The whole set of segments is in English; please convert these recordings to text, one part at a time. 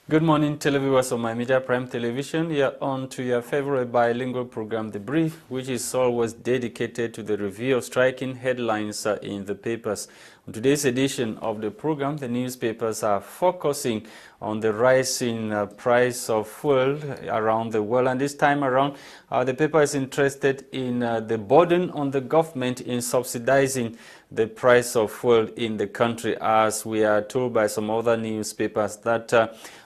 Good morning, televiewers of My Media Prime Television. You're on to your favorite bilingual program, The Brief, which is always dedicated to the review of striking headlines in the papers. On today's edition of the program, the newspapers are focusing on the rising price of fuel around the world. And this time around, the paper is interested in the burden on the government in subsidizing the price of fuel in the country, as we are told by some other newspapers that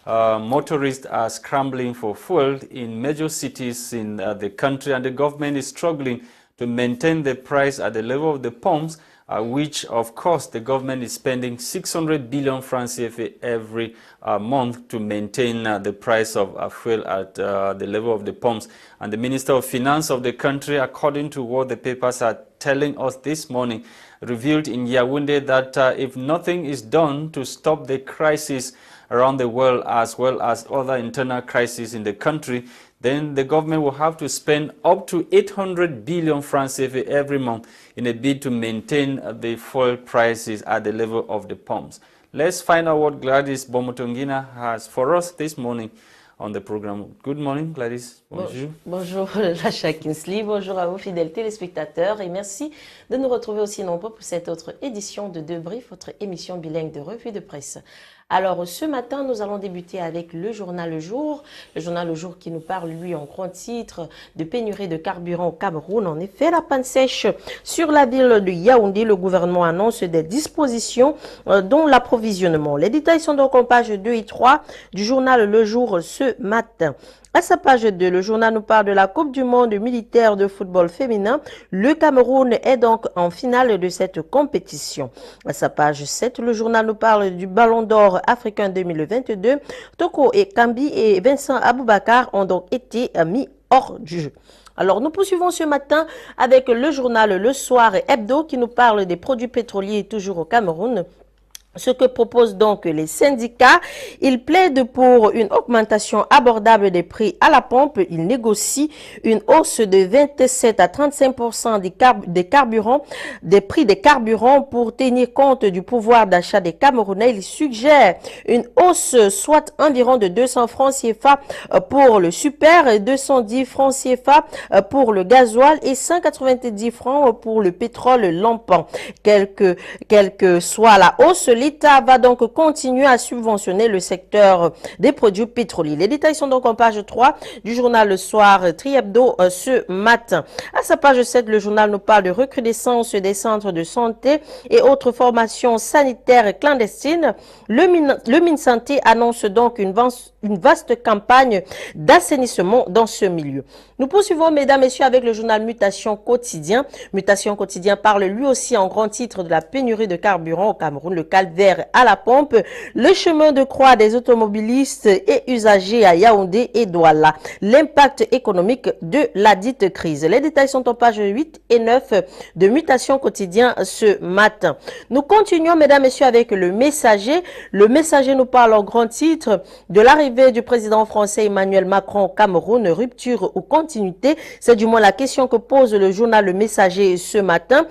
motorists are scrambling for fuel in major cities in the country, and the government is struggling to maintain the price at the level of the pumps, which of course the government is spending 600 billion francs CFA every month to maintain the price of fuel at the level of the pumps. And the Minister of Finance of the country, according to what the papers are telling us this morning, revealed in Yaoundé that if nothing is done to stop the crisis around the world as well as other internal crises in the country, then the government will have to spend up to 800 billion francs CFA every month in a bid to maintain the fuel prices at the level of the pumps. Let's find out what Gwladys Bomotonguina has for us this morning on the program. Good morning, Gwladys. Bonjour. Bonjour, Lasha Kinsley. Bonjour à vous, fidèles téléspectateurs. Et merci de nous retrouver aussi nombreux pour cette autre édition de Deux Briefs, votre émission bilingue de revue de presse. Alors, ce matin, nous allons débuter avec le journal Le Jour. Le journal Le Jour qui nous parle, lui, en grand titre, de pénurie de carburant au Cameroun. En effet, la panne sèche sur la ville de Yaoundé. Le gouvernement annonce des dispositions, dont l'approvisionnement. Les détails sont donc en page 2 et 3 du journal Le Jour ce matin. À sa page 2, le journal nous parle de la Coupe du monde militaire de football féminin. Le Cameroun est donc en finale de cette compétition. À sa page 7, le journal nous parle du Ballon d'Or africain 2022. Toko et Kambi et Vincent Aboubakar ont donc été mis hors du jeu. Alors, nous poursuivons ce matin avec le journal Le Soir Hebdo qui nous parle des produits pétroliers toujours au Cameroun. Ce que proposent donc les syndicats, ils plaident pour une augmentation abordable des prix à la pompe. Ils négocient une hausse de 27 à 35% des carburants, des prix des carburants pour tenir compte du pouvoir d'achat des Camerounais. Ils suggèrent une hausse soit environ de 200 francs CFA pour le super, 210 francs CFA pour le gasoil et 190 francs pour le pétrole lampant. Quelle que soit la hausse, l'État va donc continuer à subventionner le secteur des produits pétroliers. Les détails sont donc en page 3 du journal Le Soir Tri-Hebdo ce matin. À sa page 7, le journal nous parle de recrudescence des centres de santé et autres formations sanitaires clandestines. Le MinSanté annonce donc une vaste campagne d'assainissement dans ce milieu. Nous poursuivons, mesdames, messieurs, avec le journal Mutation Quotidien. Mutation Quotidien parle lui aussi en grand titre de la pénurie de carburant au Cameroun, le calvaire à la pompe, le chemin de croix des automobilistes et usagers à Yaoundé et Douala, l'impact économique de la dite crise. Les détails sont en page 8 et 9 de Mutation Quotidien ce matin. Nous continuons, mesdames, messieurs, avec le Messager. Le Messager nous parle en grand titre de l'arrivée du président français Emmanuel Macron au Cameroun, rupture ou continuité. C'est du moins la question que pose le journal Le Messager ce matin.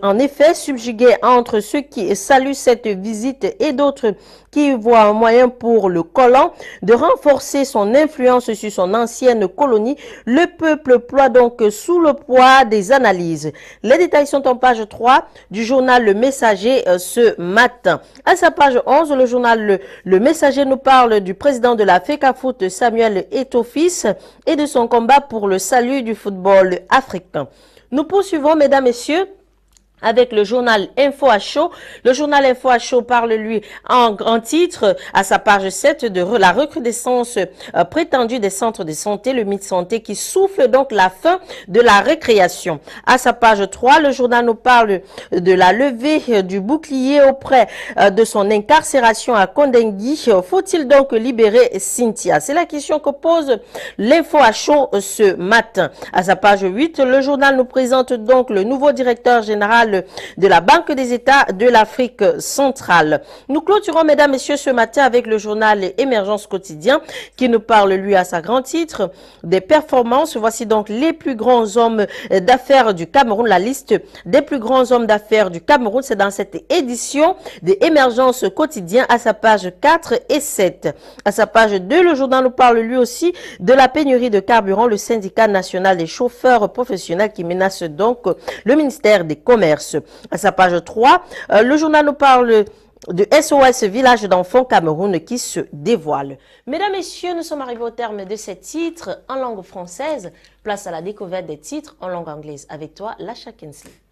En effet, subjugué entre ceux qui saluent cette visite et d'autres qui voient un moyen pour le colon de renforcer son influence sur son ancienne colonie, le peuple ploie donc sous le poids des analyses. Les détails sont en page 3 du journal Le Messager ce matin. À sa page 11, le journal Le Messager nous parle du président de la FECAFOOT, Samuel Eto'o-Fils, et de son combat pour le salut du football africain. Nous poursuivons, mesdames, messieurs, avec le journal Info à chaud. Le journal Info à chaud parle, lui, en grand titre, à sa page 7, de la recrudescence prétendue des centres de santé, le MinSanté qui souffle donc la fin de la récréation. À sa page 3, le journal nous parle de la levée du bouclier auprès de son incarcération à Kondengui. Faut-il donc libérer Cynthia? C'est la question que pose l'Info à chaud ce matin. À sa page 8, le journal nous présente donc le nouveau directeur général national de la Banque des États de l'Afrique centrale. Nous clôturons, mesdames, messieurs, ce matin avec le journal Émergence quotidien qui nous parle, lui, à sa grand titre, des performances. Voici donc les plus grands hommes d'affaires du Cameroun. La liste des plus grands hommes d'affaires du Cameroun, c'est dans cette édition de Émergence quotidien à sa page 4 et 7. À sa page 2, le journal nous parle lui aussi de la pénurie de carburant, le syndicat national des chauffeurs professionnels qui menace donc le ministère des Commerces. À sa page 3, le journal nous parle de SOS Village d'enfants Cameroun qui se dévoile. Mesdames, Messieurs, nous sommes arrivés au terme de ces titres en langue française. Place à la découverte des titres en langue anglaise. Avec toi, Lasha.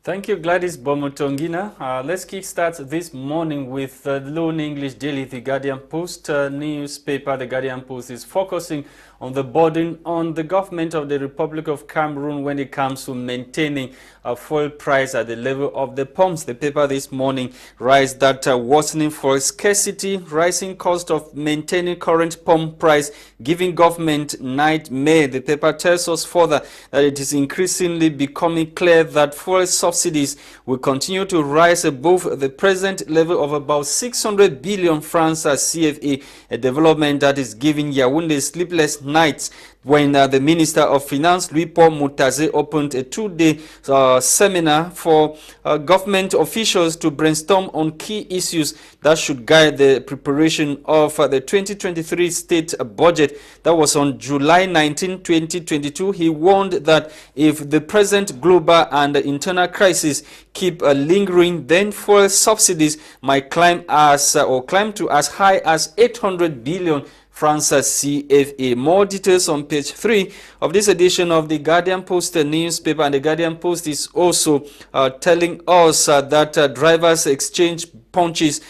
Thank you, Gwladys, Bomotonguina. Let's kickstart this morning with the Lone English daily, The Guardian Post newspaper. The Guardian Post is focusing on the burden on the government of the Republic of Cameroon when it comes to maintaining a fuel price at the level of the pumps. The paper this morning writes that worsening for scarcity, rising cost of maintaining current pump price, giving government nightmare. The paper tells us further that it is increasingly becoming clear that fuel subsidies will continue to rise above the present level of about 600 billion francs CFA, a development that is giving Yaoundé sleepless nights when the Minister of Finance, Louis-Paul Moutaze, opened a two-day seminar for government officials to brainstorm on key issues that should guide the preparation of the 2023 state budget. That was on July 19, 2022. He warned that if the present global and internal crisis keep lingering, then fuel subsidies might climb to as high as 800 billion francs CFA. More details on page 3 of this edition of the Guardian Post newspaper. And the Guardian Post is also telling us that drivers exchange punches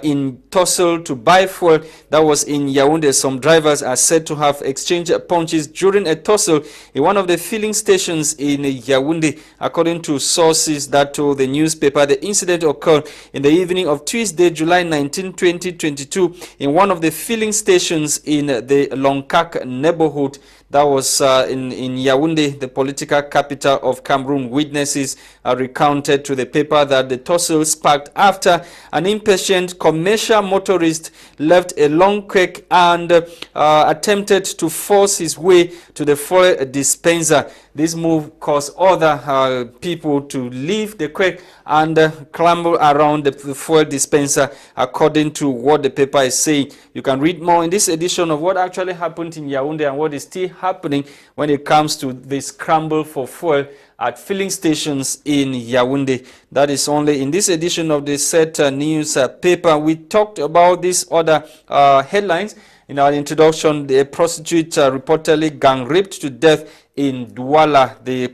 in tussle to buy fuel. That was in Yaoundé. Some drivers are said to have exchanged punches during a tussle in one of the filling stations in Yaoundé. According to sources that told the newspaper, the incident occurred in the evening of Tuesday, July 19, 2022, in one of the filling stations in the Nsungkikang neighborhood. That was in Yaoundé, the political capital of Cameroon. Witnesses recounted to the paper that the tussle sparked after an impatient commercial motorist left a long queue and attempted to force his way to the fuel dispenser. This move caused other people to leave the queue and clamber around the fuel dispenser, according to what the paper is saying. You can read more in this edition of what actually happened in Yaoundé and what is still happening when it comes to the scramble for fuel at filling stations in Yaoundé. That is only in this edition of the Set News paper. We talked about these other headlines. In our introduction, the prostitute reportedly gang raped to death in Douala, the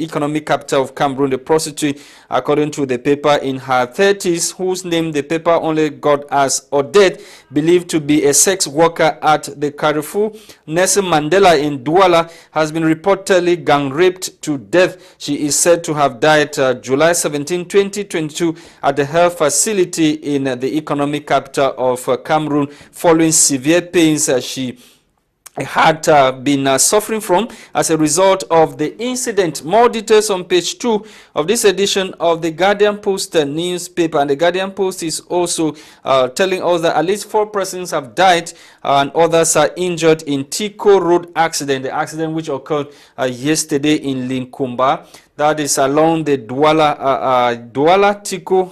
economic capital of Cameroon. The prostitute, according to the paper, in her 30s, whose name the paper only got as Odette, believed to be a sex worker at the Carrefour Nelson Mandela in Douala, has been reportedly gang raped to death. She is said to have died July 17, 2022 at the health facility in the economic capital of Cameroon following severe pains she had been suffering from as a result of the incident. More details on page 2 of this edition of the Guardian Post newspaper. And the Guardian Post is also telling us that at least 4 persons have died and others are injured in Tiko Road accident, the accident which occurred yesterday in Linkumba. That is along the Douala-Tiko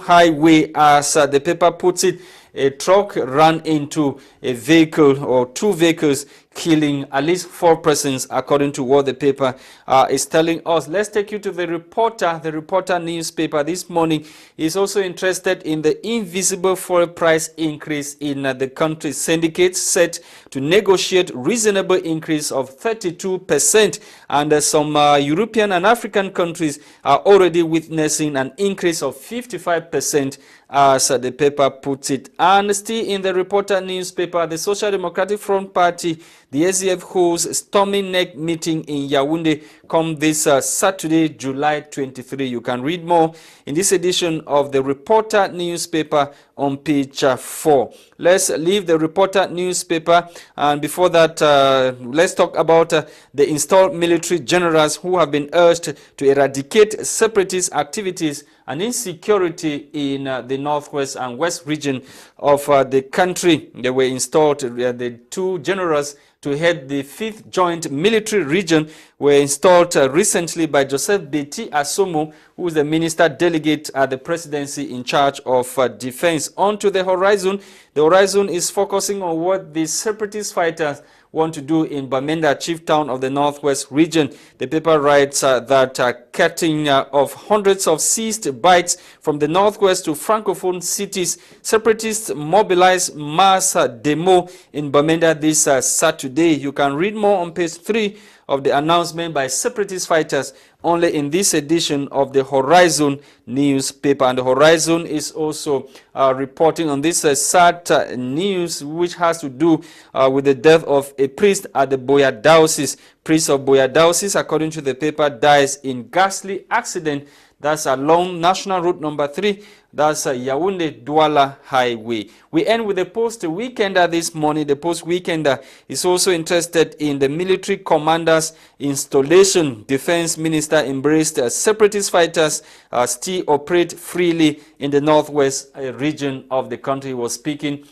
highway. As the paper puts it, a truck ran into a vehicle or 2 vehicles, killing at least 4 persons, according to what the paper is telling us. Let's take you to the Reporter. The Reporter newspaper this morning is also interested in the invisible fuel price increase in the country. Syndicates set to negotiate reasonable increase of 32%, and some European and African countries are already witnessing an increase of 55%, as the paper puts it. And still in the Reporter newspaper, the Social Democratic Front Party, the SDF, holds storming neck meeting in Yaoundé come this Saturday, July 23. You can read more in this edition of the Reporter newspaper on page 4. Let's leave the Reporter newspaper, and before that, let's talk about the installed military generals who have been urged to eradicate separatist activities and insecurity in the northwest and west region of the country. They were installed, the two generals to head the 5th Joint Military Region were installed recently by Joseph Beti Asomo, who is the minister delegate at the presidency in charge of defense. Onto the horizon. The horizon is focusing on what the separatist fighters want to do in Bamenda, chief town of the northwest region. The paper writes that cutting of hundreds of seized bikes from the northwest to francophone cities. Separatists mobilize mass demo in Bamenda this Saturday. You can read more on page 3 of the announcement by separatist fighters only in this edition of the Horizon newspaper. And the Horizon is also reporting on this sad news which has to do with the death of a priest at the Boya Diocese. Priest of Boya Diocese, according to the paper, dies in ghastly accident. That's along National Route number 3. That's Yaoundé-Douala Highway. We end with the Post-Weekender this morning. The Post-Weekender is also interested in the military commander's installation. Defense Minister embraced separatist fighters still operate freely in the northwest region of the country. He was speaking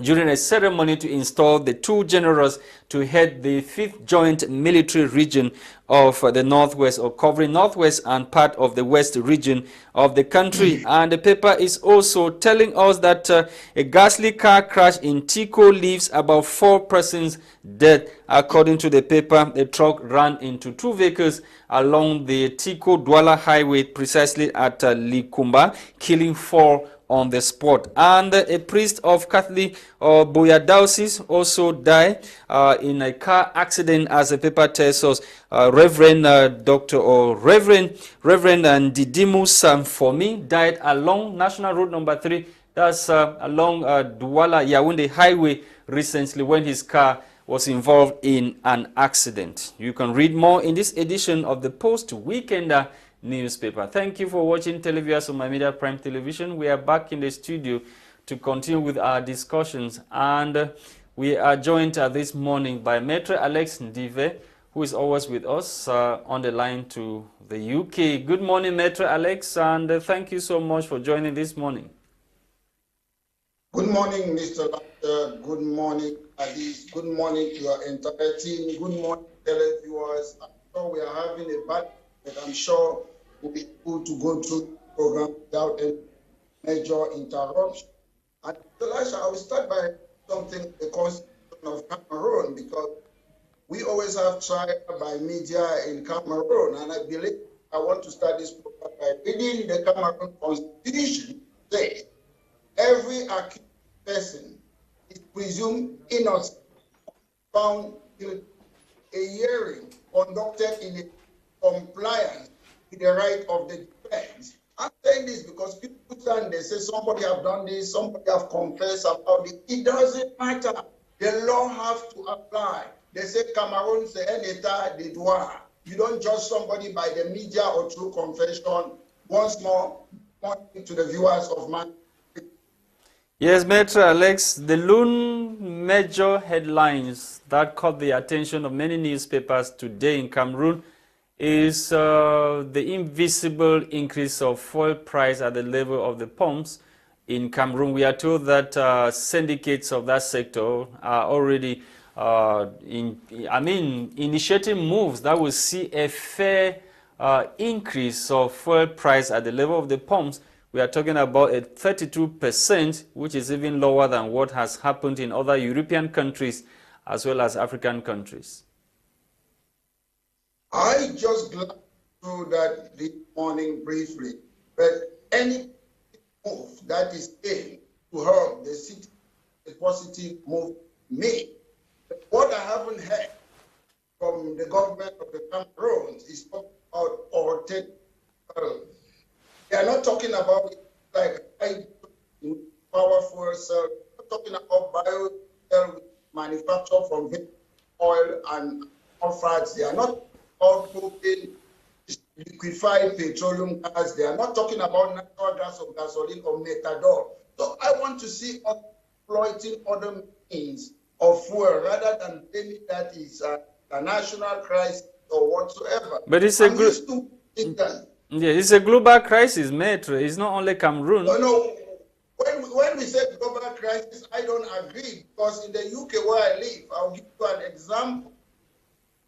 during a ceremony to install the two generals to head the 5th Joint Military Region of the Northwest, or covering Northwest and part of the West region of the country. And the paper is also telling us that a ghastly car crash in Tico leaves about 4 persons dead. According to the paper, the truck ran into 2 vehicles along the Tico-Douala Highway, precisely at Likumba, killing 4 on the spot. And a priest of Catholic Boya Diocese also died in a car accident, as the paper tells us. Reverend Didimus for me died along National Road number 3. That's along Douala Yaoundé Highway recently when his car was involved in an accident. You can read more in this edition of the Post-Weekender newspaper. Thank you for watching televiewers on My Media Prime Television. We are back in the studio to continue with our discussions, and we are joined this morning by Maitre Alex Ndive, who is always with us on the line to the UK. Good morning, Maitre Alex, and thank you so much for joining this morning. Good morning, Mr. Lasha. Good morning, Alice. Good morning to your entire team. Good morning, televiewers. I'm sure we are having a bad, but I'm sure we'll be able to go through the program without any major interruption. And Mr. Lasha, I will start by something, the Constitution of Cameroon, because we always have trial by media in Cameroon, and I believe I want to start this program by reading the Cameroon Constitution. Say, every accused person is presumed innocent, found guilty. A hearing conducted in a compliance with the right of the defense. I'm saying this because people stand, they say somebody have done this, somebody have confessed about it. It doesn't matter. The law has to apply. They say Cameroon, c'est un état de droit. You don't judge somebody by the media or through confession. Once more, pointing to the viewers of my. Yes, Maitre Alex, the lone major headlines that caught the attention of many newspapers today in Cameroon is the invisible increase of fuel price at the level of the pumps in Cameroon. We are told that syndicates of that sector are already initiating moves that will see a fair increase of fuel price at the level of the pumps. We are talking about a 32%, which is even lower than what has happened in other European countries as well as African countries. I just glanced through that this morning briefly, but any move that is aimed to help the city, a positive move made. But what I haven't heard from the government of the Cameroon is talking about alternative. They are not talking about it like powerful cell. They're talking about bio manufactured from oil and fats. They are not about propane, liquefied petroleum gas. They are not talking about natural gas or gasoline or methanol. So I want to see us exploiting other means of fuel rather than blaming that is a national crisis or whatsoever. But it's a good. Yeah, it's a global crisis, mate. It's not only Cameroon. No, no. When we say global crisis, I don't agree because in the UK where I live, I'll give you an example.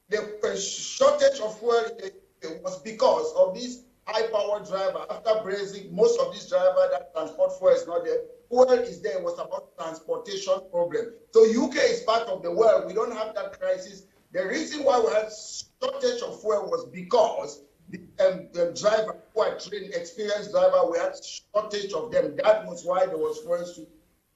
The shortage of fuel in the UK was because of this high-powered driver. After Brexit, most of these drivers that transport fuel is not there. Fuel is there. It was about transportation problem. So UK is part of the world. We don't have that crisis. The reason why we had shortage of fuel was because the driver who are trained, experienced driver, we had shortage of them. That was why there was fuel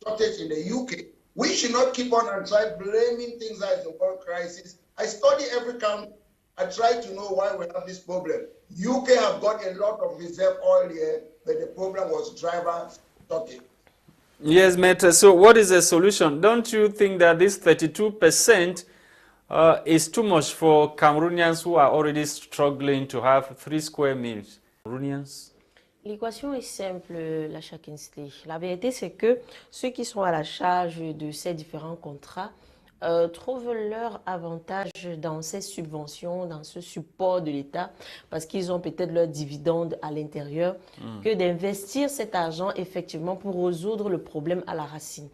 shortage in the UK. We should not keep on and try blaming things as a world crisis. I study every country. I try to know why we have this problem. UK have got a lot of reserve oil here, but the problem was driver shortage. Yes, mate. So what is the solution? Don't you think that this 32% is too much for Cameroonians who are already struggling to have 3 square meals? Cameroonians? L'équation est simple, Lasha Kinsley. La vérité, c'est que ceux qui sont à la charge de ces différents contrats trouvent leur avantage dans ces subventions, dans ce support de l'État, parce qu'ils ont peut-être leurs dividendes à l'intérieur, que d'investir cet argent effectivement pour résoudre le problème à la racine.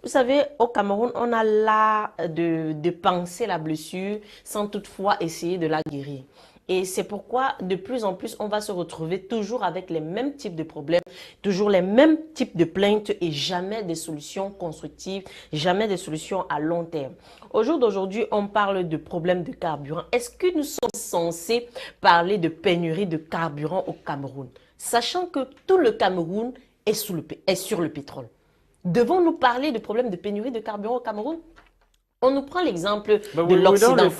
Vous savez, au Cameroun, on a l'art de penser la blessure sans toutefois essayer de la guérir. Et c'est pourquoi, de plus en plus, on va se retrouver toujours avec les mêmes types de problèmes, toujours les mêmes types de plaintes et jamais des solutions constructives, jamais des solutions à long terme. Au jour d'aujourd'hui, on parle de problèmes de carburant. Est-ce que nous sommes censés parler de pénurie de carburant au Cameroun, sachant que tout le Cameroun est sur le pétrole? Devons-nous parler de problèmes de pénurie de carburant au Cameroun? On nous prend l'exemple de l'Occident.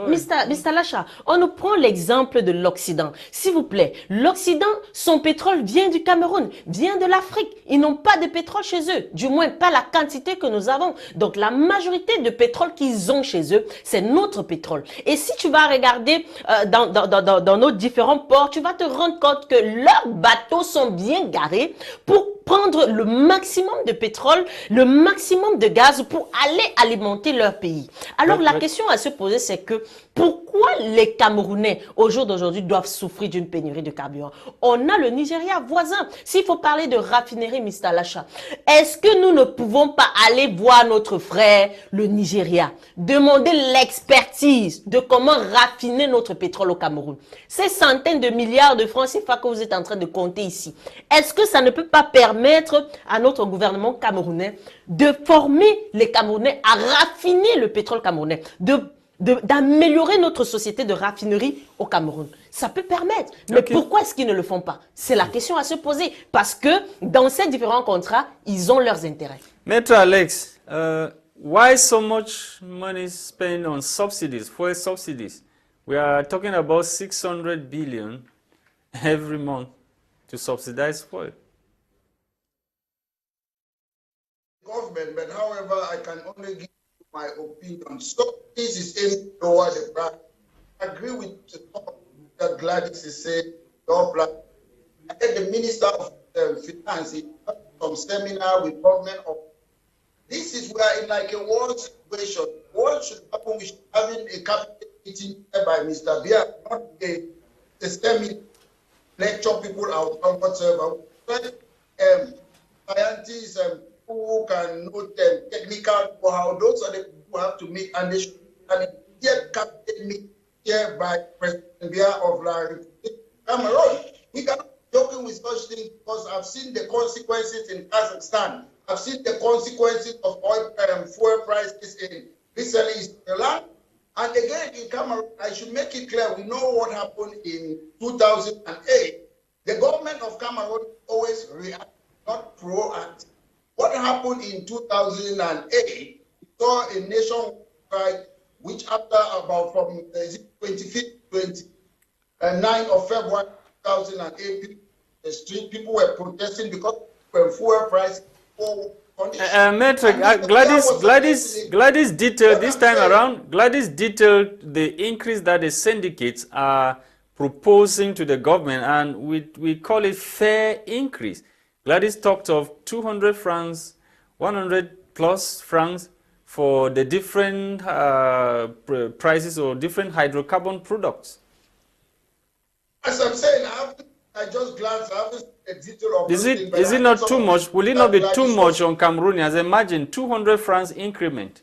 Mr. Lasha, on nous prend l'exemple de l'Occident. S'il vous plaît, l'Occident, son pétrole vient du Cameroun, vient de l'Afrique. Ils n'ont pas de pétrole chez eux, du moins pas la quantité que nous avons. Donc la majorité de pétrole qu'ils ont chez eux, c'est notre pétrole. Et si tu vas regarder dans nos différents ports, tu vas te rendre compte que leurs bateaux sont bien garés pour prendre le maximum de pétrole, le maximum de gaz pour aller alimenter leur pays. Alors la question à se poser, c'est que pourquoi les Camerounais au jour d'aujourd'hui doivent souffrir d'une pénurie de carburant? On a le Nigeria voisin. S'il faut parler de raffinerie, Mr. Lasha, est-ce que nous ne pouvons pas aller voir notre frère, le Nigeria, demander l'expertise de comment raffiner notre pétrole au Cameroun? Ces centaines de milliards de francs CFA que vous êtes en train de compter ici, est-ce que ça ne peut pas permettre à notre gouvernement camerounais de former les Camerounais à raffiner le pétrole camerounais, d'améliorer notre société de raffinerie au Cameroun? Ça peut permettre. Mais pourquoi est-ce qu'ils ne le font pas? C'est la question à se poser. Parce que dans ces différents contrats, ils ont leurs intérêts. Maître Alex, why so much money spent on subsidies, fuel subsidies? We are talking about 600 billion every month to subsidize fuel. Government, but however, I can only give you my opinion. So this is aiming to lower the price. I agree with the talk that Gwladys is saying. I think the Minister of Finance in some seminar with government of this is where in like a war situation, what should happen? We should having a cabinet meeting by Mr. Bia, not a seminar lecture people out or whatever. Scientists who can know the technical how those are the people who have to meet, and they should get cabinet meet here by President Bia of Cameroon. We cannot be joking with such things because I've seen the consequences in Kazakhstan. I've seen the consequences of oil fuel prices in recently in Sri Lanka. And again in Cameroon, I should make it clear, we know what happened in 2008. The government of Cameroon always react, not proactive. What happened in 2008, we saw a nationwide, which after about from 25th, 29th of February 2008, the street people were protesting because of fuel price. Gwladys detailed this time around. Gwladys detailed the increase that the syndicates are proposing to the government, and we call it fair increase. Gwladys talked of 200 francs, 100 plus francs for the different prices or different hydrocarbon products. As I'm saying, I just glanced, I haven't seen a detail of Is those things, but is I it think not some too of much? Will it that not be too Gwladys much was, on Cameroonians? Imagine 200 francs increment.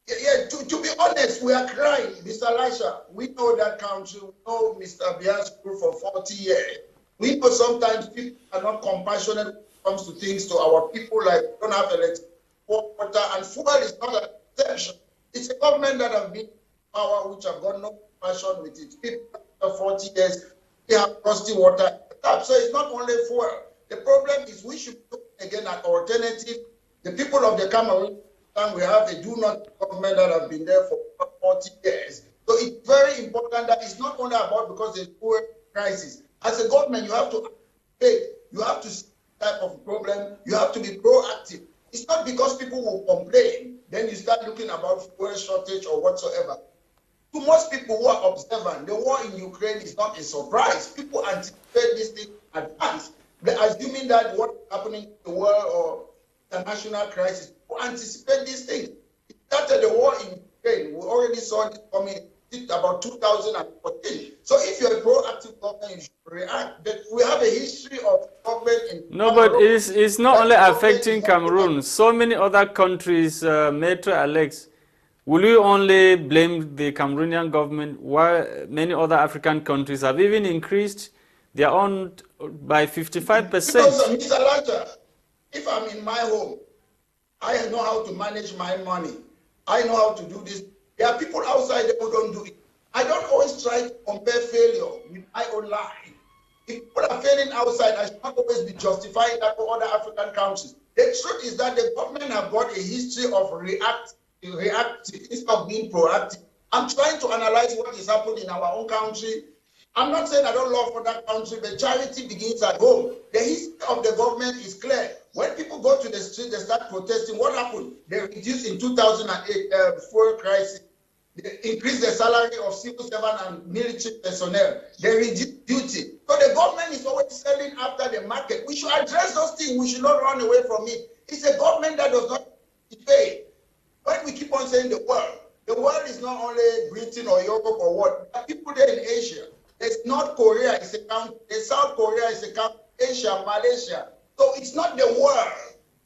yeah, to be honest, we are crying. Mr. Lasha, we know that country, we know Mr. Bia's school for 40 years. We know sometimes people are not compassionate when it comes to things to our people, like we don't have electricity, water, and fuel is not an exception. It's a government that have been in power, which have got no compassion with its people after 40 years. We have rusty water. So it's not only fuel. The problem is we should look again at alternative. The people of the Cameroon, we have a do not government that have been there for 40 years. So it's very important that it's not only about because there's poor crisis. As a government, you have to pay. You have to see the type of problem. You have to be proactive. It's not because people will complain, then you start looking about fuel shortage or whatsoever. To most people who are observant, the war in Ukraine is not a surprise. People anticipate this thing in advance. They're assuming that what's happening in the world or the national crisis, people anticipate these things. It started the war in Ukraine. We already saw it coming about 2014. So if you're a proactive government, you should react. But we have a history of government in No, but Cameroon. it's not only affecting Cameroon. So many other countries, Maitre Alex. Will you only blame the Cameroonian government while many other African countries have even increased their own by 55%? Because Mr. Lasha, if I'm in my home, I know how to manage my money. I know how to do this. There are people outside who don't do it. I don't always try to compare failure with my own life. If people are failing outside, I should not always be justifying that for other African countries. The truth is that the government have got a history of reactive instead of being proactive. I'm trying to analyze what is happening in our own country. I'm not saying I don't love for that country, but charity begins at home. The history of the government is clear. When people go to the street, they start protesting. What happened? They reduced in 2008 fuel crisis. They increased the salary of civil servant and military personnel. They reduced duty. So the government is always selling after the market. We should address those things. We should not run away from it. It's a government that does not pay. When we keep on saying the world is not only Britain or Europe or what. There are people there in Asia. There's North Korea is a country. There's South Korea is a country. Asia, Malaysia. So it's not the world.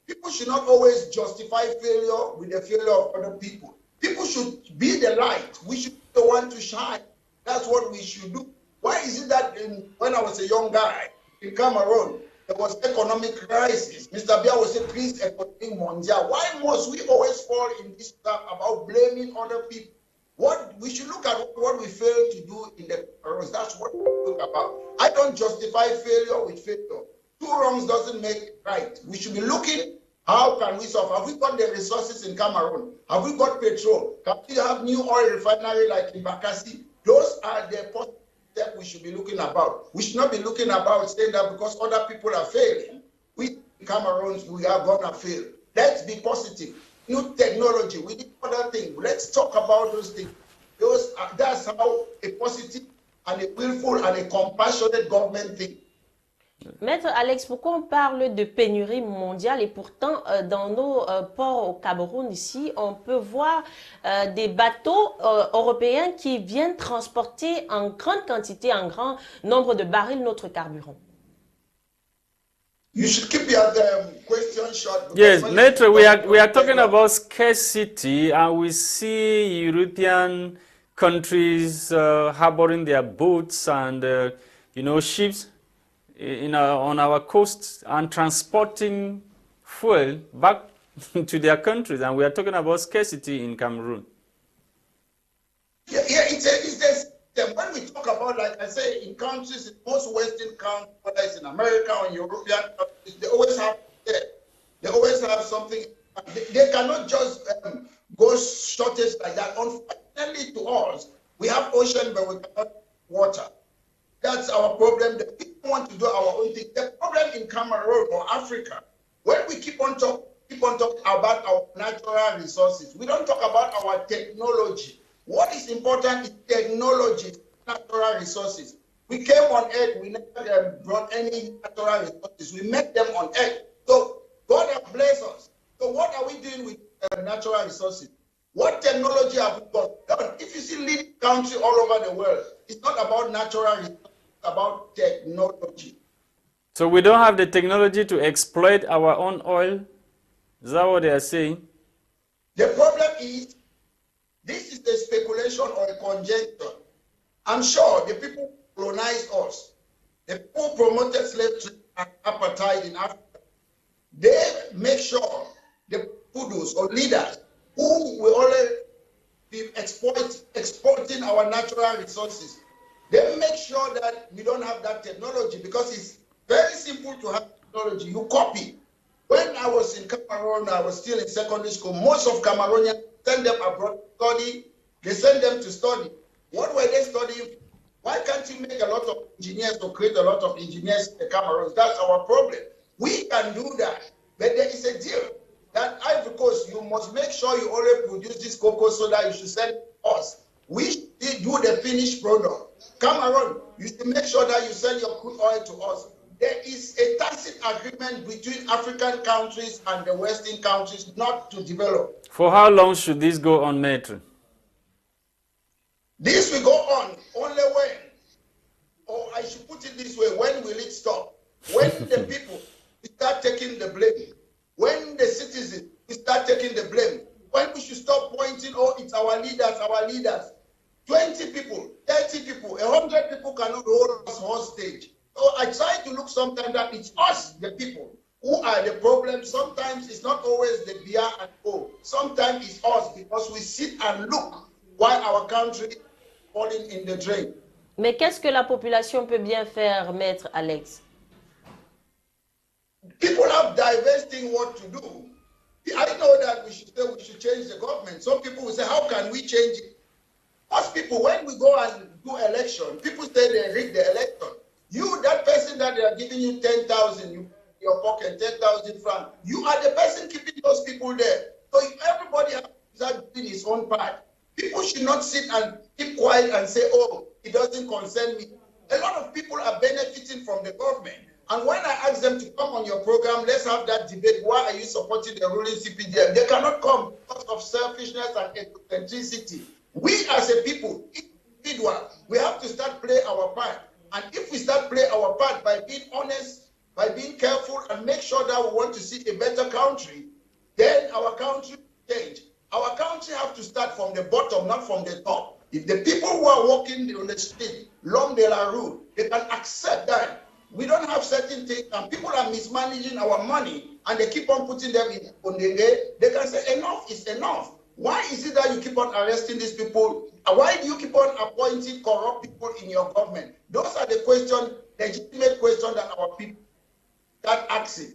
People should not always justify failure with the failure of other people. People should be the light. We should be the one to shine. That's what we should do. Why is it that when I was a young guy in Cameroon, there was economic crisis? Mr. Bia was a crise economic mondial. Why must we always fall in this trap about blaming other people? What we should look at what we failed to do in the Cameroon. That's what we look about. I don't justify failure with failure. Two wrongs doesn't make it right. We should be looking, how can we solve? Have we got the resources in Cameroon? Have we got petrol? Can we have new oil refinery like in Bakassi? Those are the positive steps we should be looking about. We should not be looking about saying that because other people are failing, we in Cameroon, we are gonna fail. Let's be positive. New technology, we need other things. Let's talk about those things. That's how a positive and a willful and a compassionate government thinks. Maître Alex, pourquoi on parle de pénurie mondiale et pourtant dans nos ports au Cameroun ici, on peut voir des bateaux européens qui viennent transporter en grande quantité, en grand nombre de barils notre carburant? You should keep your question short. Yes, Maître, we are talking about scarcity, and we see European countries harboring their boats and ships on our coasts and transporting fuel back to their countries, and we are talking about scarcity in Cameroon. Yeah, it's a when we talk about, like I say, in countries, in most Western countries, whether it's in America or in European countries, they always have something. They cannot just go shortage like that. Unfortunately to us, we have ocean, but we cannot have water. That's our problem. The people want to do our own thing. The problem in Cameroon or Africa, when we keep on talking about our natural resources, we don't talk about our technology. What is important is technology, natural resources. We came on earth, we never brought any natural resources. We met them on earth. So God has blessed us. So what are we doing with natural resources? What technology have we got done? If you see leading countries all over the world, it's not about natural resources, it's about technology. So we don't have the technology to exploit our own oil? Is that what they are saying? The problem is, this is a speculation or a conjecture. I'm sure the people who colonized us, the people who promoted slavery and apartheid in Africa, they make sure the kudos or leaders who will always be exporting our natural resources, they make sure that we don't have that technology, because it's very simple to have technology. You copy. When I was in Cameroon, I was still in secondary school. Most of Cameroonians send them abroad to study. They send them to study. What were they studying? Why can't you make a lot of engineers or create a lot of engineers in the Cameroon? That's our problem. We can do that, but there is a deal that Ivory Coast, you must make sure you already produce this cocoa so that you should send us. We should do the finished product. Cameroon, you should make sure that you sell your crude oil to us. There is a tacit agreement between African countries and the Western countries not to develop. For how long should this go on, Maitre? This will go on only when, or I should put it this way, when will it stop? When the people start taking the blame. When the citizens start taking the blame. When we should stop pointing, oh, it's our leaders, our leaders. 20 people, 30 people, 100 people cannot hold us hostage. So I try to look sometimes that it's us, the people, who are the problem. Sometimes it's not always the beer and O. Sometimes it's us, because we sit and look while our country is falling in the drain. Mais qu'est-ce que la population peut bien faire, Maître Alex? People have diverse things what to do. I know that we should say we should change the government. Some people will say, how can we change it? Most people, when we go and do election, people say they rig the election. You, that person that they are giving you 10,000, you your pocket 10,000 francs, you are the person keeping those people there. So if everybody has to start doing his own part, people should not sit and keep quiet and say, oh, it doesn't concern me. A lot of people are benefiting from the government. And when I ask them to come on your program, let's have that debate. Why are you supporting the ruling CPDM? They cannot come because of selfishness and eccentricity. We as a people, individual, we have to start play our part. And if we start play our part by being honest, by being careful, and make sure that we want to see a better country, then our country will change. Our country have to start from the bottom, not from the top. If the people who are walking on the street, long de la rue, they can accept that we don't have certain things, and people are mismanaging our money, and they keep on putting them in Ondenge, they can say enough is enough. Why is it that you keep on arresting these people? Why do you keep on appointing corrupt people in your government? Those are the questions, legitimate questions that our people start asking.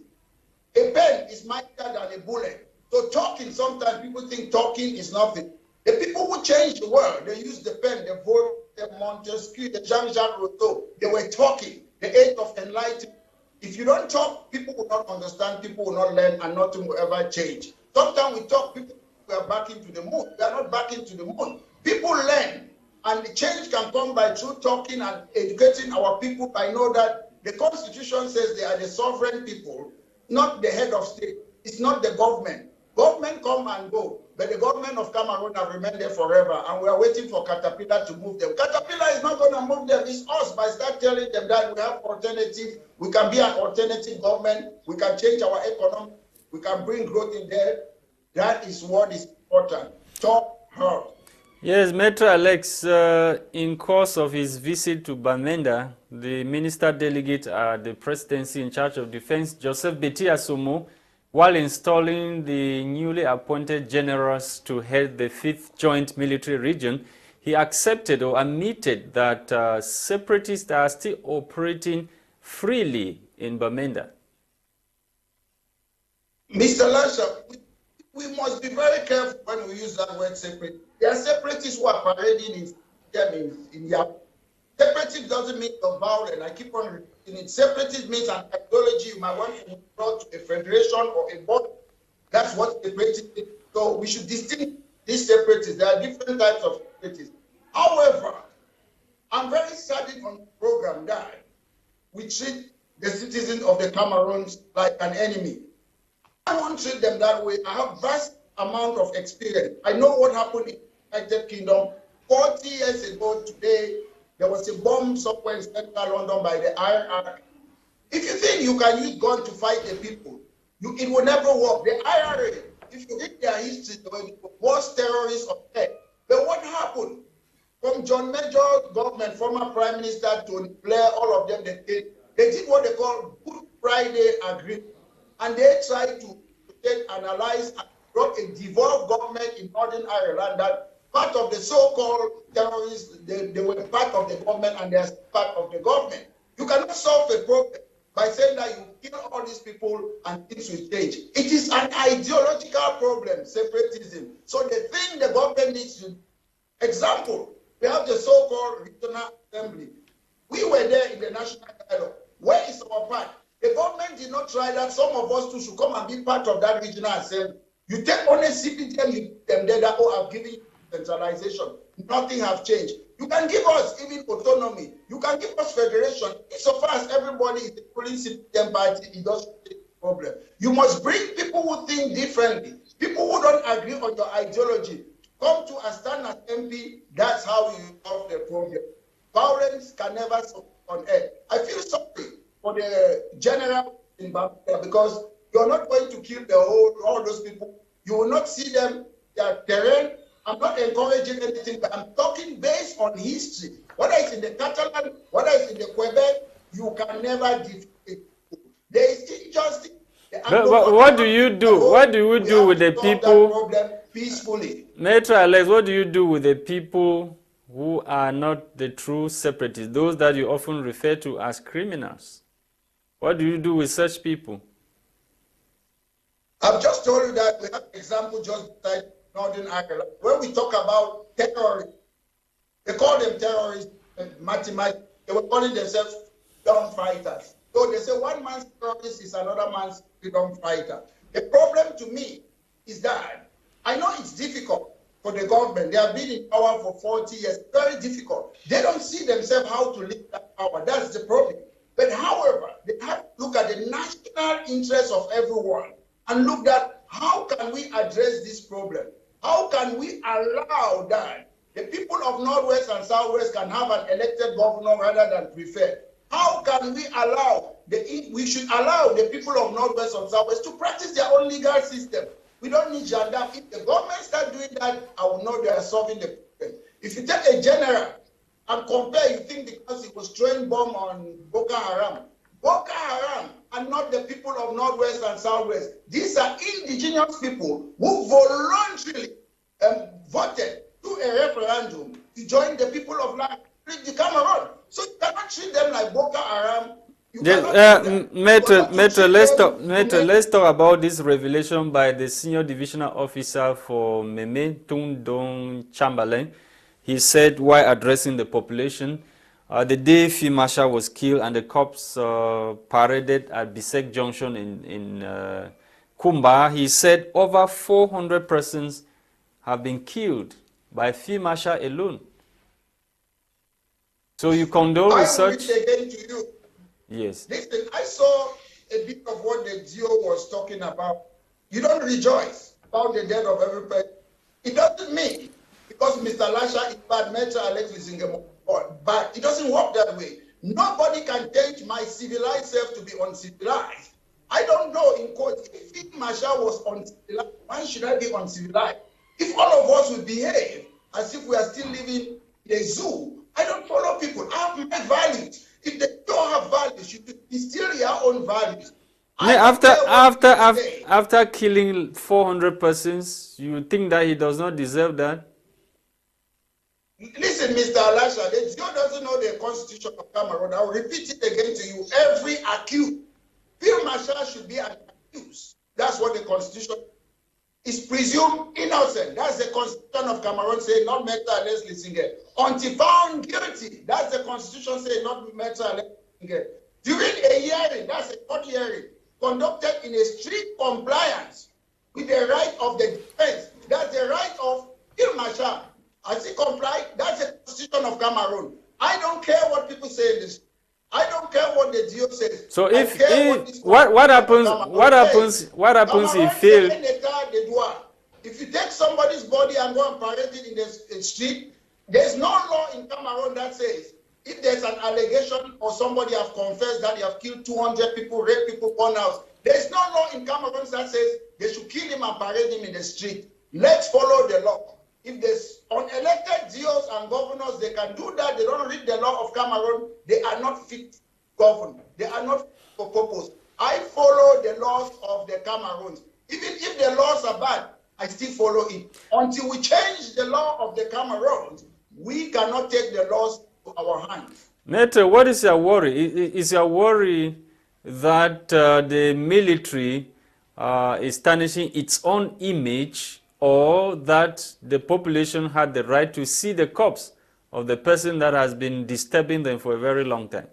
A pen is mightier than a bullet. So talking, sometimes people think talking is nothing. The people who change the world, they use the pen, the Voltaire, the Montesquieu, the Jean-Jacques Rousseau. They were talking, the age of enlightenment. If you don't talk, people will not understand, people will not learn, and nothing will ever change. Sometimes we talk, people we are back into the moon. We are not back into the moon. People learn, and the change can come by through talking and educating our people. I know that the Constitution says they are the sovereign people, not the head of state. It's not the government. Government come and go, but the government of Cameroon have remained there forever, and we are waiting for Caterpillar to move them. Caterpillar is not going to move them. It's us by start telling them that we have alternative. We can be an alternative government. We can change our economy. We can bring growth in there. That is what is important. Talk hard. Yes, Maitre Alex, in course of his visit to Bamenda, the minister delegate at the presidency in charge of defense, Joseph Beti Asomo, while installing the newly appointed generals to head the 5th Joint Military Region, he accepted or admitted that separatists are still operating freely in Bamenda. Mr. Lasha, we must be very careful when we use that word separate. There are separatists who are parading in their separatist doesn't mean you're violent. I keep on repeating it. Separatist means an ideology you might want to be brought to a federation or a body. That's what separatist is. So we should distinguish these separatists. There are different types of separatists. However, I'm very saddened on the program that we treat the citizens of the Cameroons like an enemy. I won't treat them that way. I have vast amount of experience. I know what happened in the United Kingdom 40 years ago today. there was a bomb somewhere in central London by the IRA. If you think you can use gun to fight the people, it will never work. The IRA, if you read their history, they were the worst terrorists of earth. But what happened? From John Major's government, former Prime Minister Tony Blair, all of them, they did what they call Good Friday Agreement. And they tried to analyze and brought a devolved government in Northern Ireland that part of the so-called terrorists, they were part of the government and they're part of the government. You cannot solve a problem by saying that you kill all these people and things will change. It is an ideological problem, separatism. So the thing the government needs to, example, we have the so-called regional assembly. We were there in the national dialogue. Where is our part? The government did not try that. Some of us too should come and be part of that regional assembly. You take only CPTM, you put them there that, oh, I've given you centralization. Nothing have changed. You can give us even autonomy. You can give us federation. So far as everybody is the ruling CPTM party, it doesn't take the problem. You must bring people who think differently, people who don't agree on your ideology. Come to and stand as MP, that's how you solve the problem. Violence can never solve on earth. I feel sorry for the general in Bambuya because you're not going to kill all those people. You will not see them, their terrain. I'm not encouraging anything, but I'm talking based on history. Whether it's in the Catalan, whether it's in the Quebec, you can never defeat it. There is injustice. But what do you do? What do you do with the people? Problem peacefully. Maitre Alex, what do you do with the people who are not the true separatists, those that you often refer to as criminals? What do you do with such people? I've just told you that we have an example just beside Northern Ireland. When we talk about terrorists, they call them terrorists, mathematics. They were calling themselves freedom fighters. So they say one man's terrorist is another man's freedom fighter. The problem to me is that I know it's difficult for the government. They have been in power for 40 years. Very difficult. They don't see themselves how to live that power. That's the problem. But however, they have to look at the national interest of everyone and look at how can we address this problem? How can we allow that the people of Northwest and Southwest can have an elected governor rather than prefer? How can we allow, we should allow the people of Northwest and Southwest to practice their own legal system. We don't need gendarme. If the government start doing that, I will know they are solving the problem. If you take a general and compare, you think because he was throwing bomb on Boko Haram are not the people of Northwest and Southwest. These are indigenous people who voluntarily voted through a referendum to join the people of the Cameroon. So you cannot treat them like Boko Haram. Maitre, let's talk about this revelation by the senior divisional officer for Meme, Tundong Chamberlain. He said while addressing the population, the day Field Marshal was killed and the cops paraded at Bisek Junction in Kumba, he said over 400 persons have been killed by Field Marshal alone. So you condone with such? Again to you. Yes. Listen, I saw a bit of what the GO was talking about. You don't rejoice about the death of every person. It doesn't mean because Mr. Lasha is bad, Maitre Alex is in the but it doesn't work that way. Nobody can change my civilized self to be uncivilized. I don't know, in quotes, if Field Marshal was uncivilized, why should I be uncivilized? If all of us would behave as if we are still living in a zoo, I don't follow people. I have my values. If they don't have values, you should instill your own values. After killing 400 persons, you think that he does not deserve that? Listen, Mr. Lasha, the GO doesn't know the Constitution of Cameroon. I will repeat it again to you. Every accused, Field Marshal should be an accused. That's what the Constitution is presumed innocent. That's the Constitution of Cameroon saying, not Maitre Alex Lisinge. Until found guilty, that's the Constitution saying, not Maitre Alex Lisinge. During a hearing, that's a court hearing, conducted in a strict compliance with the right of the defense. That's the right of Field Marshal. As he complied, that's the Constitution of Cameroon. I don't care what people say in this. I don't care what the GO says. So if what happens if failed? If you take somebody's body and go and parade it in the street, there's no law in Cameroon that says if there's an allegation or somebody have confessed that they have killed 200 people, raped people, burn house, there's no law in Cameroon that says they should kill him and parade him in the street. Let's follow the law. If there's unelected DOs and governors, they can do that. They don't read the law of Cameroon. They are not fit to govern. They are not fit for purpose. I follow the laws of the Cameroons. Even if the laws are bad, I still follow it. Until we change the law of the Cameroons, we cannot take the laws to our hands. Neto, what is your worry? Is your worry that the military is tarnishing its own image, or that the population had the right to see the corpse of the person that has been disturbing them for a very long time?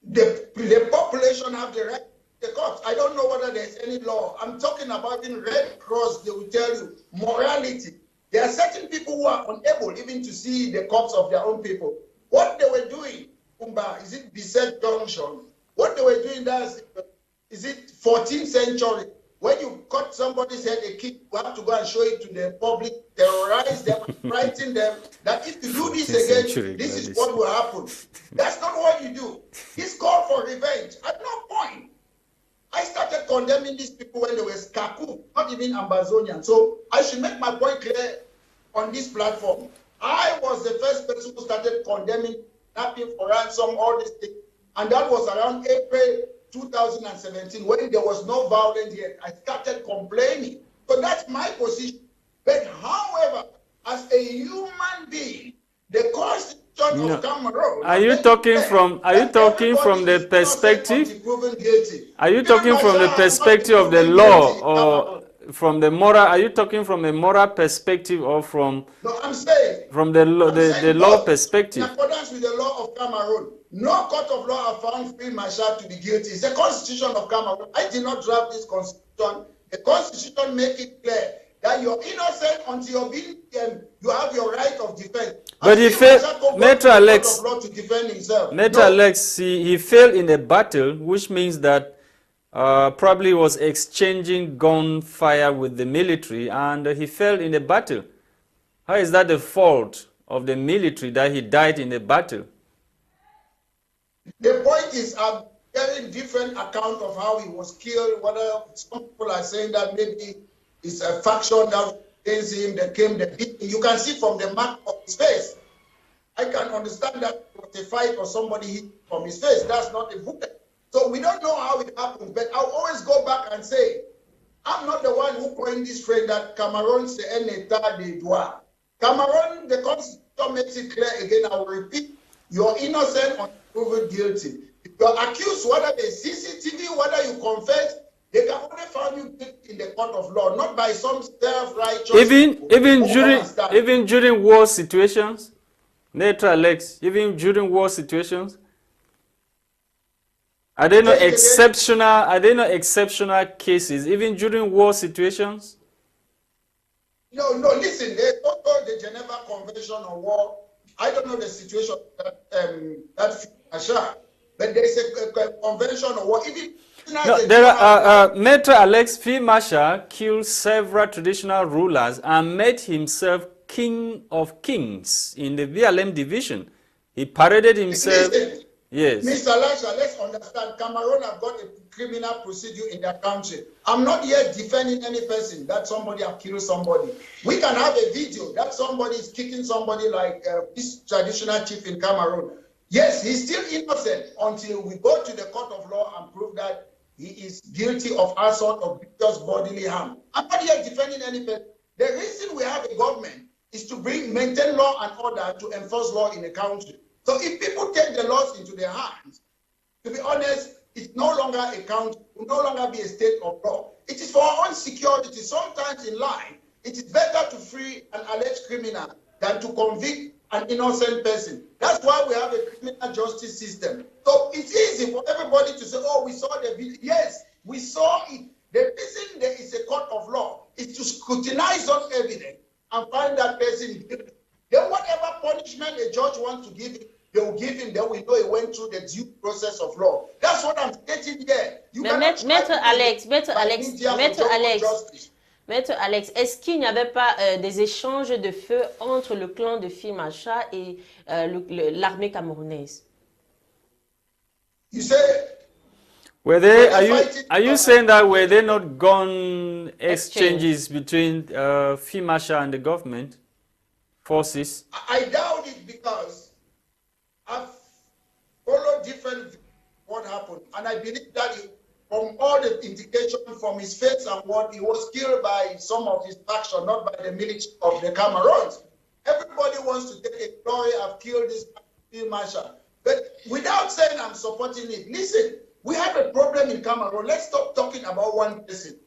The population have the right to the corpse. I don't know whether there's any law. I'm talking about in Red Cross, they will tell you morality. There are certain people who are unable even to see the corpse of their own people. What they were doing, is it Bisset Junction? What they were doing there is it 14th century? When you cut somebody's head, a kid, you have to go and show it to the public, terrorize them, frighten them, that if you do this again, this is what will happen. That's not what you do. It's called for revenge. At no point. I started condemning these people when they were Skaku, not even Ambazonian. So I should make my point clear on this platform. I was the first person who started condemning, kidnapping for ransom, all these things. And that was around April 2017, when there was no violence yet. I started complaining. So that's my position. But however, as a human being, the Constitution of Cameroon... Are you talking from the perspective? Are you talking from the perspective of the law, or from the moral? Are you talking from a moral perspective, or from... No, I'm saying... From the law perspective? In accordance with the law of Cameroon, no court of law have found Free Marshal to be guilty. It's the Constitution of Cameroon. I did not draft this Constitution. The Constitution makes it clear that you're innocent until you're being, you have your right of defense. But he failed, Metro Alex, to defend himself. Metro Alex, he failed in a battle, which means that probably was exchanging gunfire with the military, and he fell in a battle. How is that the fault of the military that he died in a battle? The point is, I'm getting different account of how he was killed. Whether some people are saying that maybe it's a faction that against him, that came the beat. You can see from the mark of his face. I can understand that it was a fight or somebody hit from his face. That's not a bullet. So we don't know how it happened. But I'll always go back and say, I'm not the one who coined this phrase that Cameroon c'est un état de droit. Cameroon, the Constitution makes it clear again. I will repeat. You're innocent or proven guilty. If you're accused, whether there's CCTV, whether you confess, they can only find you guilty in the court of law, not by some self-righteous. Even during war situations, Netra Alex, even during war situations, are there no exceptional? Are there no exceptional cases even during war situations? No. Listen, they don't know the Geneva Convention on War. I don't know the situation that Lasha, but there is a convention on war. Metro Alex Masha killed several traditional rulers and made himself king of kings in the VLM division. He paraded himself. Listen, yes. Mr. Lasha, let's understand. Cameroon have got a criminal procedure in their country. I'm not here defending any person that somebody have killed somebody. We can have a video that somebody is kicking somebody like this traditional chief in Cameroon. Yes, he's still innocent until we go to the court of law and prove that he is guilty of assault or grievous bodily harm. I'm not here defending any person. The reason we have a government is to maintain law and order, to enforce law in a country. So if people take the laws into their hands, to be honest, it's no longer a country, it will no longer be a state of law. It is for our own security. Sometimes in life, it is better to free an alleged criminal than to convict an innocent person. That's why we have a criminal justice system. So it's easy for everybody to say, oh, we saw the video. Yes, we saw it. The reason there is a court of law is to scrutinize those evidence and find that person guilty. Then whatever punishment a judge wants to give him, they will give him, then we know he went through the due process of law. That's what I'm stating here. You Better Alex. Maître Alex, est-ce qu'il n'y avait pas des échanges de feu entre le clan de Fimacha et l'armée camerounaise? You say, Were they, are you saying that were there not gun exchanges between Fimasha and the government forces? I doubt it, because I've followed different what happened, and I believe that from all the indication from his face and what, he was killed by some of his faction, not by the military of the Cameroons. Everybody wants to take a glory. I've killed this field marshal, but without saying I'm supporting it. Listen, we have a problem in Cameroon. Let's stop talking about one person.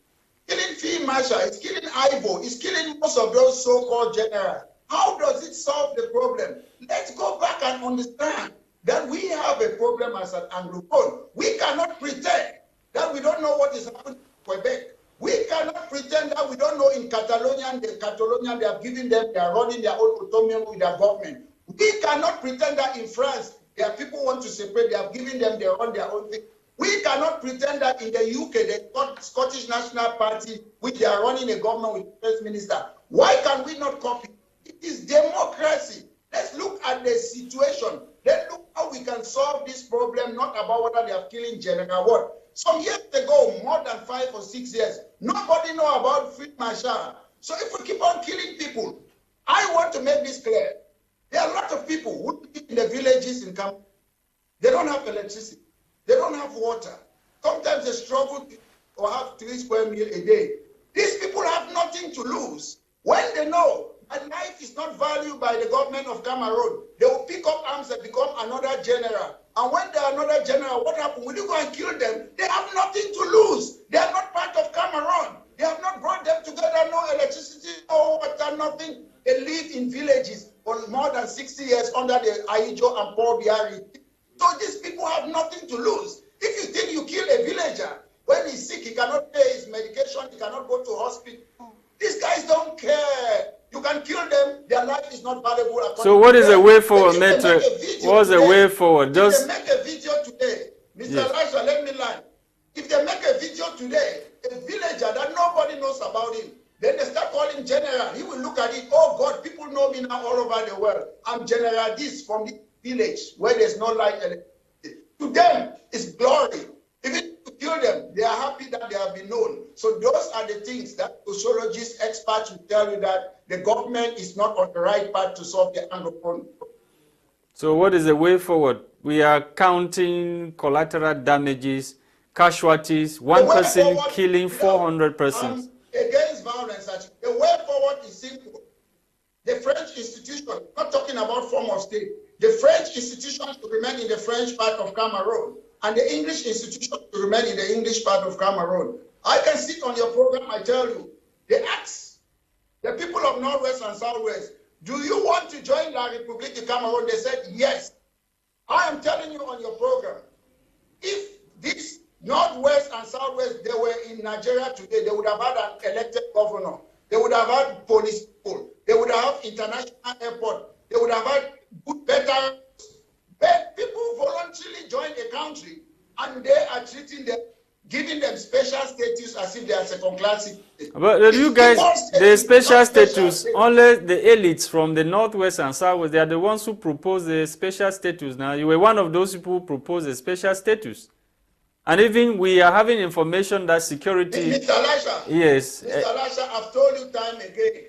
Killing field marshal, it's killing Ivo, it's killing most of those so-called generals. How does it solve the problem? Let's go back and understand that we have a problem as an Anglophone. We cannot pretend that we don't know what is happening in Quebec. We cannot pretend that we don't know in Catalonia, they are giving them, they are running their own autonomy with their government. We cannot pretend that in France, there are people who want to separate, they are giving them, they run their own thing. We cannot pretend that in the UK, the Scottish National Party, which they are running a government with the First Minister. Why can we not copy? It is democracy. Let's look at the situation. Let's look how we can solve this problem, not about whether they are killing General Ward. Some years ago, more than 5 or 6 years, nobody know about Field Marshal. So if we keep on killing people, I want to make this clear. There are a lot of people who live in the villages in Cameroon. They don't have electricity. They don't have water. Sometimes they struggle to have 3 square meals a day. These people have nothing to lose. When they know that life is not valued by the government of Cameroon, they will pick up arms and become another general. And when they are another general, what happens? Will you go and kill them? They have nothing to lose. They are not part of Cameroon. They have not brought them together, no electricity, no water, nothing. They live in villages for more than 60 years under the Aijo and Paul Biari. So these people have nothing to lose. If you think you kill a villager, when he's sick, he cannot pay his medication, he cannot go to hospital. These guys don't care. You can kill them, their life is not valuable. So what is the way forward, Maitre? What's the way forward? Just if they make a video today, Mr. Lasha, let me learn. If they make a video today, a villager that nobody knows about him, then they start calling General. He will look at it, oh God, people know me now all over the world. I'm General this from the village where there's no light. To them, it's glory. Even to kill them, they are happy that they have been known. So those are the things that sociologists, experts will tell you, that the government is not on the right path to solve the Anglophone. So what is the way forward? We are counting collateral damages, casualties, one person killing 400 persons. Against violence, the way forward is simple. The French institution, not talking about form of state, the French institution should remain in the French part of Cameroon, and the English institution should remain in the English part of Cameroon. I can sit on your program, I tell you, they ask the people of Northwest and Southwest, do you want to join La République de Cameroon? They said yes. I am telling you on your program, if this Northwest and Southwest, they were in Nigeria today, they would have had an elected governor. They would have had police people. They would have international airport. They would have had better. But people voluntarily join a country and they are treating them, giving them special status as if they are second-class citizens. But you guys, the special status, only the elites from the Northwest and Southwest, they are the ones who propose the special status. Now, you were one of those people who proposed the special status. And even we are having information that security... Mr. Lasha, yes. Mr. Lasha, I've told you time again,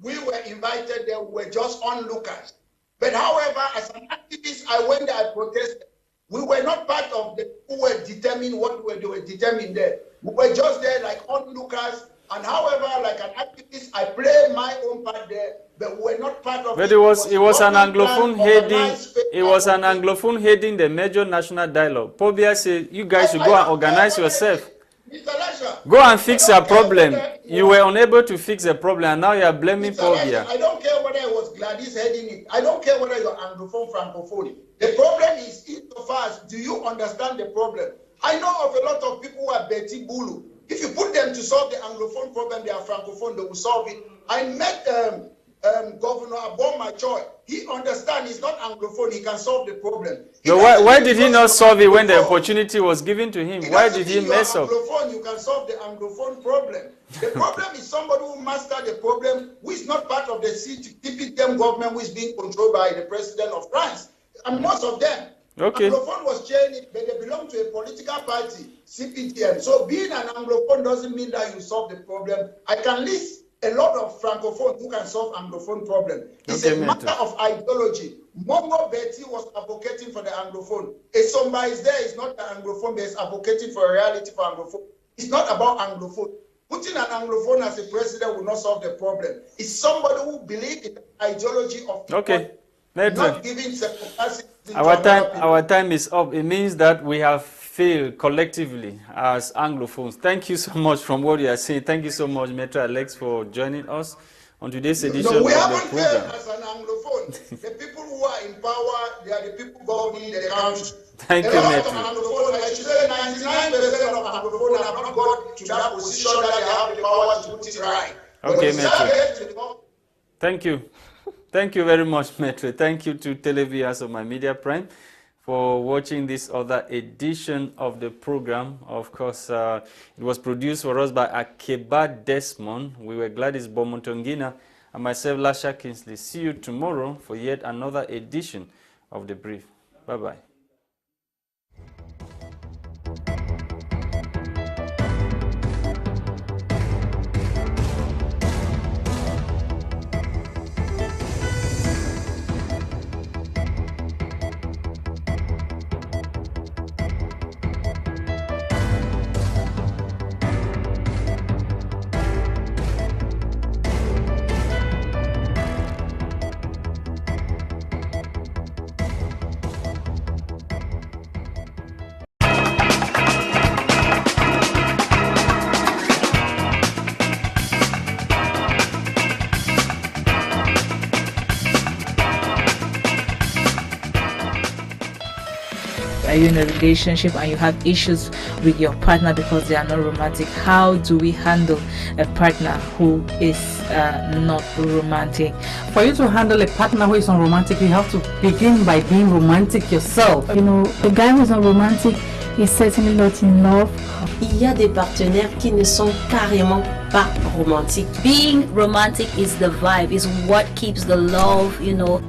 we were invited there, we were just onlookers. But however, as an activist, I went there, I protested. We were not part of the who were determining what they were determining there. We were just there like onlookers. And however, like an activist, I played my own part there, but we were not part of but it was an Anglophone heading. It was an Anglophone heading the major national dialogue. Pobia said, you guys should go and organize yourself. Mr. Lasha, go and fix your problem. You were unable to fix the problem, and now you are blaming Pobia. I don't care whether it was Gwladys heading it. I don't care whether you're Anglophone, Francophone. The problem is, insofar as, do you understand the problem? I know of a lot of people who are Betty Bulu. If you put them to solve the Anglophone problem, they are Francophone, they will solve it. I met Governor Bomotonguina. He understands he's not Anglophone, he can solve the problem. So why did he not solve it when the opportunity was given to him? Why did he mess up? Anglophone, you can solve the Anglophone problem. The problem is somebody who mastered the problem, who is not part of the CPDM government, who is being controlled by the president of France. And most of them, okay. Anglophone was changed, but they belong to a political party, CPDM. So being an Anglophone doesn't mean that you solve the problem. I can list a lot of Francophones who can solve Anglophone problem. It's a matter of ideology. Mongo Betty was advocating for the Anglophone. Somebody is there, is not an Anglophone, but is advocating for a reality for Anglophone. It's not about Anglophone. Putting an Anglophone as a president will not solve the problem. It's somebody who believes in the ideology of people, not giving capacity. Our time is up. It means that we have failed collectively as Anglophones. Thank you so much from what you are saying. Thank you so much, Maitre Alex, for joining us on today's edition of the program. We haven't failed as an Anglophone. The people who are in power, they are the people governing the country. Thank you, Maitre. I should say 99% of Anglophone have not got to that position that they have the power to put it right. Okay, Maitre. Thank you. Thank you very much, Maitre. Thank you to televiewers of My Media Prime for watching this other edition of the program. Of course, it was produced for us by Akeba, Desmond. We were Gwladys, Bomotonguina, and myself, Lasha Kingsley. See you tomorrow for yet another edition of The Brief. Bye-bye. Are you in a relationship and you have issues with your partner because they are not romantic? How do we handle a partner who is not romantic? For you to handle a partner who is unromantic, you have to begin by being romantic yourself. You know, the guy who is not romantic is certainly not in love. Il y a des partenaires qui ne sont carrément pas romantiques. Being romantic is the vibe, is what keeps the love, you know.